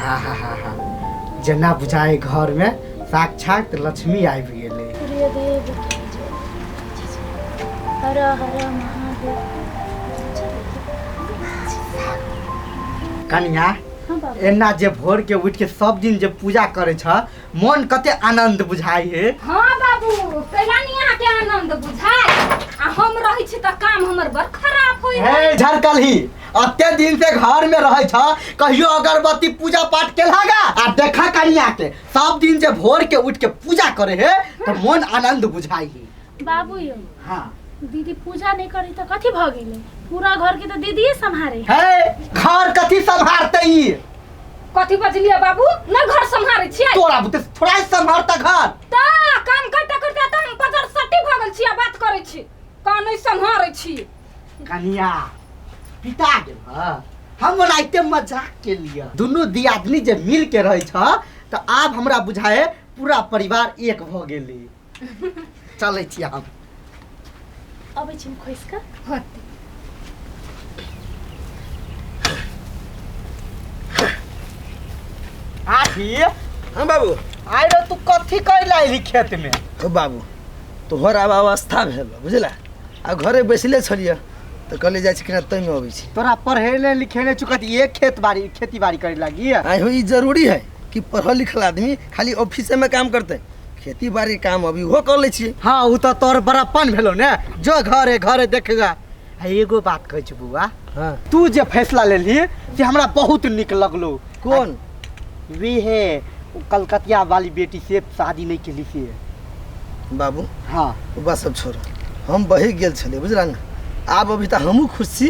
आहा जना बुझाए घर में साक्षात लक्ष्मी आबि गेलै। हर हर महादेव। कन्या एना जे भोर के उठ के सब दिन जे पूजा करे छ मन कते आनंद बुझाई है। हाँ बाबू कैला नहीं यहाँ के आनंद बुझाई आ हम रही छी त काम हमर बड़ खराब होई है। झरकलही अत्ते दिन से घर में रहे छ कहियो अगरबत्ती पूजा पाठ के लगा आ देखा कन्या के सब दिन जे भोर के उठ के पूजा करे है तो मन आनंद बुझाई है। बाबू यो हाँ दीदी पूजा नहीं करी तो कथी भ गेलै? पूरा घर के तो दीदी संभारे है। घर कथी संभारते ई? कथी बजलिए बाबू न घर संभारे छियै तोरा बुते थोड़ा संभारता घर ता काम करते करते त हम पजर सट्टी भ गेल छियै बात करै छी का नहीं संभारे छी। कन्या पिता गेल ह हम ओनाइते मजाक के लिए दुनू दियादनी जे मिल के रहे छ त आब हमरा बुझाए पूरा परिवार एक भ गेलै। चलै छी हम अबै छी खोइस का होते आठी। हाँ बाबू आइ रे तू कथी कर लाइली खेत में? ओ बाबू तोहर आब अवस्था भेल बुझला आ घरे बैसले छलिए तो कहले जाइ छी कि तैमे अबै छी। तोरा पढ़ेले लिखेले चुकत ये खेती बाड़ी करे लागी। आई हो ई जरूरी है कि पढ़ल लिखल आदमी खाली ऑफिसे में काम करते, खेती बाड़ी काम अभी वो कर ले छी। हाँ उ तो तोर बड़ापन भेलो ने जो घरे घरे देखेगा। एगो बात कहै छी बुआ, हाँ तू जे फैसला लेली से हमरा बहुत निक लगलो। कौन? वे है कलकतिया वाली बेटी से शादी नहीं केली से। बाबू हाँ वो बात सब छोड़, हम बही गेल छले बुझला ना। आब अभी तक हमहू खुश छी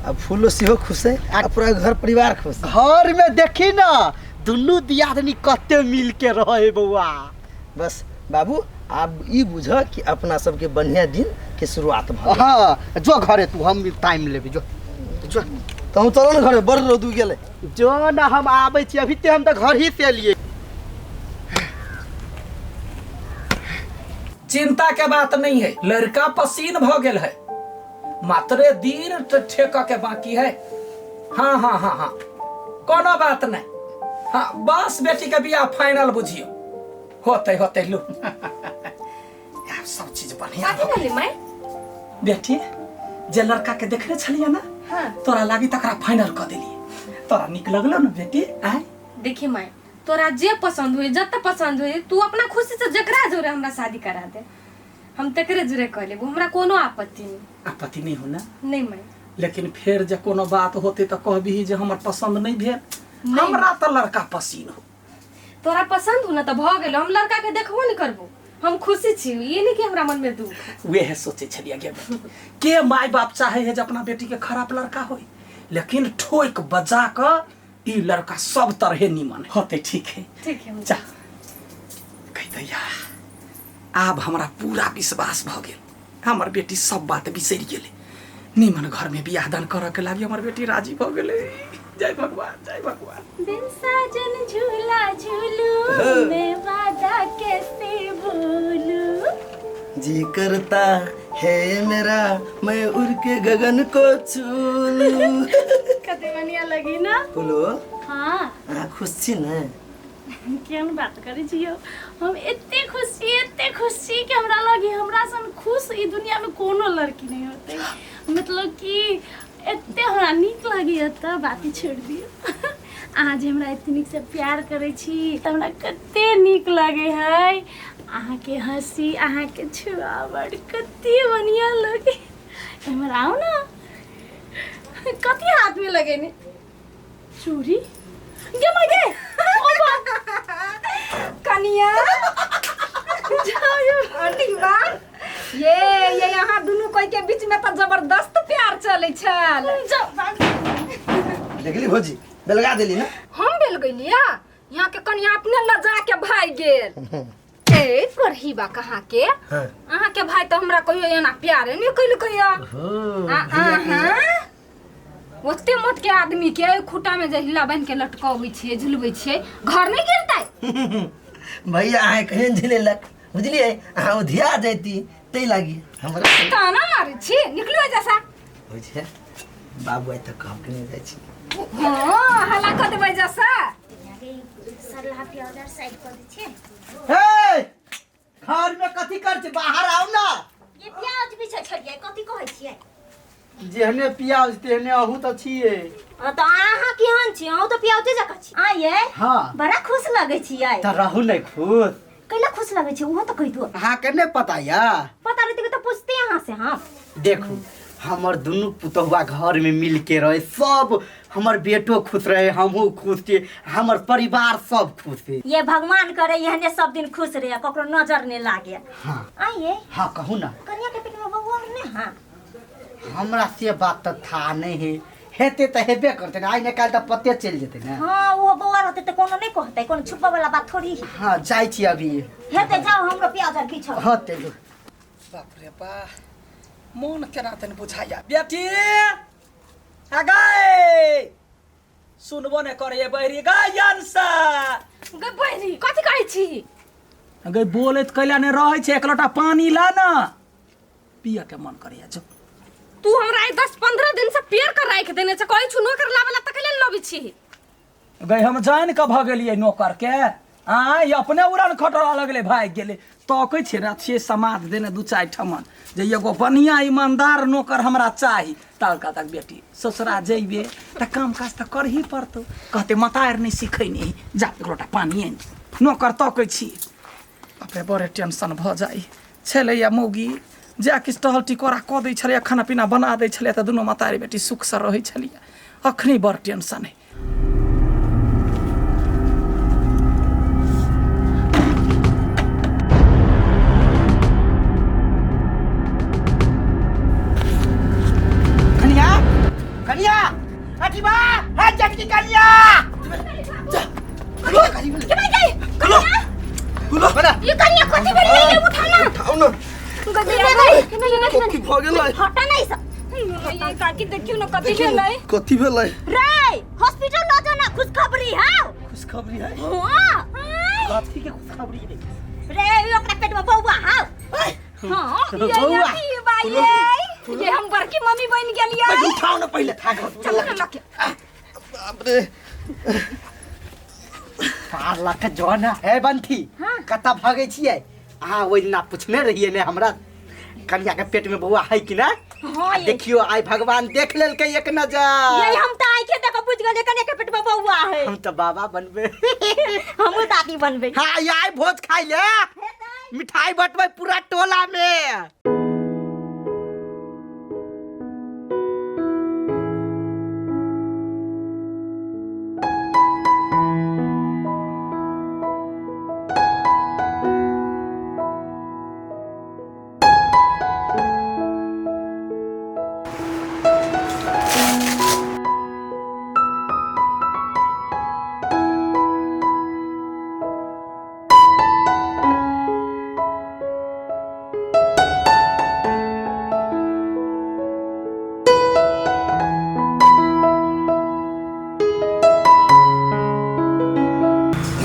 आ फूलो सेहो खुश है आ पूरा घर परिवार खुश है। घर में देखी ना दुनू दियादनी कते मिल के रहे बउआ। बस बाबू आप ई बुझ कि अपना सबके बढ़िया दिन के शुरुआत भ। हाँ जो घरे तू हम टाइम लेबी जो जो तो हम चलो ना घरे बड़ रौद गेले। जो ना हम आबै छी अभी ते हम तो घर ही से एलिए। चिंता के बात नहीं है, लड़का पसीन भ गेल है, मात्र दिन ठेका के बाकी है। हाँ हाँ हाँ हाँ कोनो बात नहीं। हाँ बस बेटी के बियाह फाइनल बुझियो होते होते लो। यार सब चीज बढ़िया कथी बोली मैं बेटी जे लड़का के देखले छलिए ना हाँ तोरा लागी तकरा फाइनल कर देलिए। तोरा निक लगलो ना बेटी? आय देखी मैं तोरा जे पसंद हुई जत पसंद हुई तू अपना खुशी से जकरा जोरे हमरा शादी करा दे, हम तकरे जुरे कर लेबो, हमरा कोनो आपत्ति नहीं। आपत्ति नहीं हो ना? नहीं मैं लेकिन फिर जे कोनो बात होते तो कहबी जे हमर पसंद नहीं भेल। हमरा तो लड़का पसीन हो। तोरा पसंद हो ना तो भ गेलो, हम लड़का के देखबो नहीं करबो, हम खुशी छी। ये नहीं कि हमरा मन में दुख। वे है सोचे छलिया के माय बाप चाहे है जे अपना बेटी के खराब लड़का होई, लेकिन ठोक बजा क ई लड़का सब तरह निमन होते। ठीक है जा कह दैया। आब हमरा पूरा विश्वास भ गेल, हमर बेटी सब बात बिसरि गेले। निमन घर में बियाह दान करऽ के लागी हमर बेटी राजी भ गेले। जय भगवान जय भगवान। बिन साजन झूला झूलू मैं वादा कैसे भूलू। जी करता है मेरा मैं उड़ के गगन को छू लूं। कते बढ़िया लगी ना? बोलो हाँ खुश छी ना? केहन बात करै छियो, हम एते खुश छी कि हमरा लगी हमरा सन खुश ई दुनिया में कोनो लड़की नहीं होते। मतलब कि एते हमरा नीक लगी त बात छोड़ दियो। आज हमरा एते नीक से प्यार करे छी त हमरा कते नीक लगे है। अहाँ के हंसी अहाँ के छुआवट कते बढ़िया लगे। हमरा आओ ना कते हाथ में लगे ने चूड़ी ये मगे कनिया आंटी बा ये यहाँ दोनों कोई के बीच में तो जबरदस्त प्यार चले छल। देखली भौजी बेलगा देली ना? हम बेल गइलिया यहाँ के कनिया अपने लजा के भाई गेल। ए करही बा कहाँ के अहाँ के भाई तो हमरा कहियो एना प्यारे नहीं कइल कहियो। ओते मोट के आदमी के खूटा में जहिला बन के लटकाबै छियै झुलबै छियै घर नहीं गिरतै। भैया अहाँ कहे झिलेलक बुझलिए, अहाँ उधिया जाती तै लागी हमरा ताना मारै छी निकलो जैसा। होइ छै बाबू आइ तक काम के नहीं जाइ छी। हां हला क देबै जैसा। बाजार साइड कर दै छियै। हे घर में कथी कर छे? बाहर आओ ना। ये प्याज भी छछड़िए कथी कहै छियै? जेहने पियाज तेहने अहू त छिए। त अहाँ केहन छी? अहूँ त प्याजे जकाँ छी। आइए हाँ बड़ा खुश लगै छियै। त रहू नहीं खुश। कैला खुश लगै छै उहो त कहि दो। हाँ केने पता या? पता रहते त पूछते अहाँ से हम। देखू हमर दुनू पुतहुआ घर में मिल के रहे, सब हमर बेटो खुश रहे, हमहू खुश थे, हमर परिवार सब खुश थे। ये भगवान करे यहने सब दिन खुश रहे, ककरो नजर नहीं लागे। हाँ आइए हाँ कहू ना। कन्या के पेट में बउआ ने। हां हमरा से बात त था नहीं है, हेते त हेबे करते ना, आज निकाल त पते चल जेते ना। हां वो बउआ रहते त कोनो नहीं कहते, कोनो छुपा वाला बात थोड़ी है। हाँ जाई छी अभी। हेते जाओ हमरो प्याज और खींचो। हाँ ते जो। बाप रे बा मन केना तन बुझाया। बेटी आगाए सुनबो ने करे बहरी गायन सा। गे बहिनी कथी कहै छी? अगे बोलत कैला ने रहै छै, एक लोटा पानी ला ना पिया के मन करैया। जो तू हमरा 10-15 दिन से पेड़ कर राख देने छ, कहै छु नौकर लावला त कैले लबी छी? गई हम जान के भ गेलिए नौकर के। ये अपने उड़न खटरा लगले भाग गेले। तकै छै ना छे समाज देने दू चार ठमन जे एगो बढ़िया ईमानदार नौकर हमरा चाही। तालका तक बेटी ससुरा जइबे त काम काज त करही पड़तो। कहते मतार नहीं सिखै नहीं, जा एक लोटा पानी आनि। नौकर तकै छी अपने बड़े टेंशन भ जाई। छलैया मौगी जा किछ टहल टिकोरा क दै छलै, खाना पीना बना दै छलै त दुनू मतारी बेटी सुख से रहै छलियै। अखनी बड़ टेंशन है। कन्या अटी बा है जटकी कन्या। के भाई गई कन्या बड़ा ये कन्या कथी बोल रही है? उठाना उठाओ ना। गदे भाई कथी भ गेलै? हटा नहीं सा। ये काकी देखियो न कथी भेलै। कथी भेलै? रे हॉस्पिटल ल जाना, खुशखबरी है। खुशखबरी है? हां कथी के खुशखबरी रे? रे ओकरा पेट में बउआ है। हां ये बउआ। की बाई ये हम बड़की मम्मी बन गेलियै। उठाओ ना पहले था घर। चल लके बाप रे पार लाख जोना है बंठी। कता भागे छियै? अहाँ ओइ ना पूछने रहिए ने हमरा कन्या के पेट में बउआ है कि ना? हां ये देखियो आई भगवान देख लेलकै एक नजर। ये हम त आंखें देख बुझ गए कन्या के पेट में बउआ है। हम तो बाबा बनबे। हम दादी बनबे। हाँ आई भोज खाई ले, मिठाई बटबै पूरा टोला में।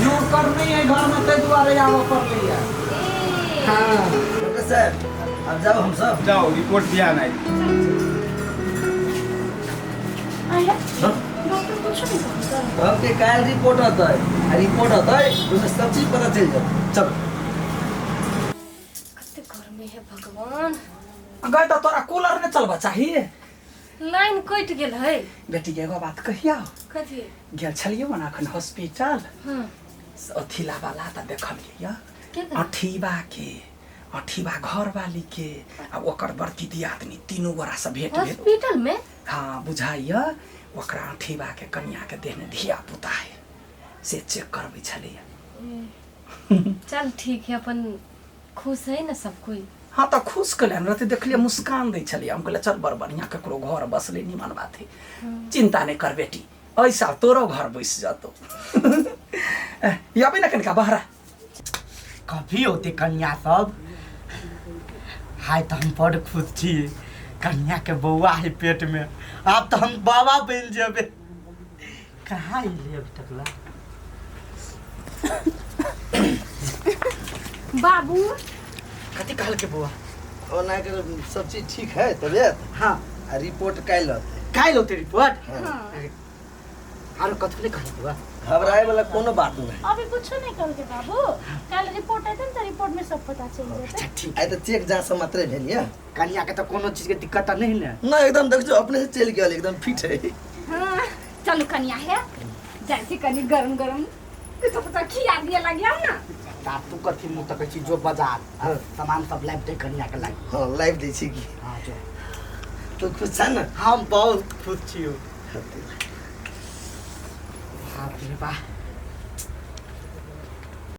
नौकर नहीं है घर में, ते दुआरे आवा पड़लैया। हाँ डॉक्टर साहब अब जाओ हम सब। जाओ रिपोर्ट दिया नहीं। आया डॉक्टर कुछ नहीं कहता। हम के काल रिपोर्ट आता है, आ रिपोर्ट आता है उसमें सब चीज पता चल जाए। चल कते घर में है भगवान। गए तो तोरा कूलर ने चलबा चाहिए। लाइन कट गेल है। बेटी एगो बात कहिया, कथी? गेल छलियै ना अखन हॉस्पिटल। हां अथिला वाला त देखलियै के अठीबा घर वाली के आ ओकर बड़की दियादनी तीनों गोरा से भेट भेल। हॉस्पिटल में? हाँ बुझाइया ओकरा अठीबा के कन्या के देह में धिया पुता है से चेक करबै छलियै। चल ठीक है, अपन खुश है ना सब कोई। हाँ तो खुश कल्याण रहते, देखलिए मुस्कान दै छलियै। हम कहले चल बड़ बढ़िया ककरो घर बसले निमन बात है, चिंता नहीं कर बेटी, ऐसा तोरो घर बैस जातो। याबे ना कनिका बहरा कभी होते कन्या सब। हाय तो हम बड़ खुश छी, कन्या के बउआ है पेट में। अब तो हम बाबा बन जेबे। कहाँ अइले अभी तक ला? बाबू कथी कहल के बउआ? और ना के सब चीज ठीक है तबियत? हाँ आ रिपोर्ट काल आते। काल होते रिपोर्ट। हाँ। आरो कथी ने कहल बउआ? घबराए वाला कोनो बात नहीं। अभी कुछ नहीं कल के बाबू, कल रिपोर्ट आते तो रिपोर्ट में सब पता चल अच्छा जाते। ठीक आइ तो चेक जांच से मात्रे भेलिए कन्या के तो कोनो चीज के दिक्कत नहीं ना। ना एकदम देख जो अपने से चल गया एकदम फिट है। हाँ, चलो कन्या है जैसे कनी गरम गरम कुछ पता खिया दिया लग गया ना। ता तू कथी मुंह तक छी जो बाजार सामान सब लाइव दे कन्या के लाइव। हां लाइव दै छी की। हां जो तो खुश छ न? हम बहुत खुश छी। हां रे बा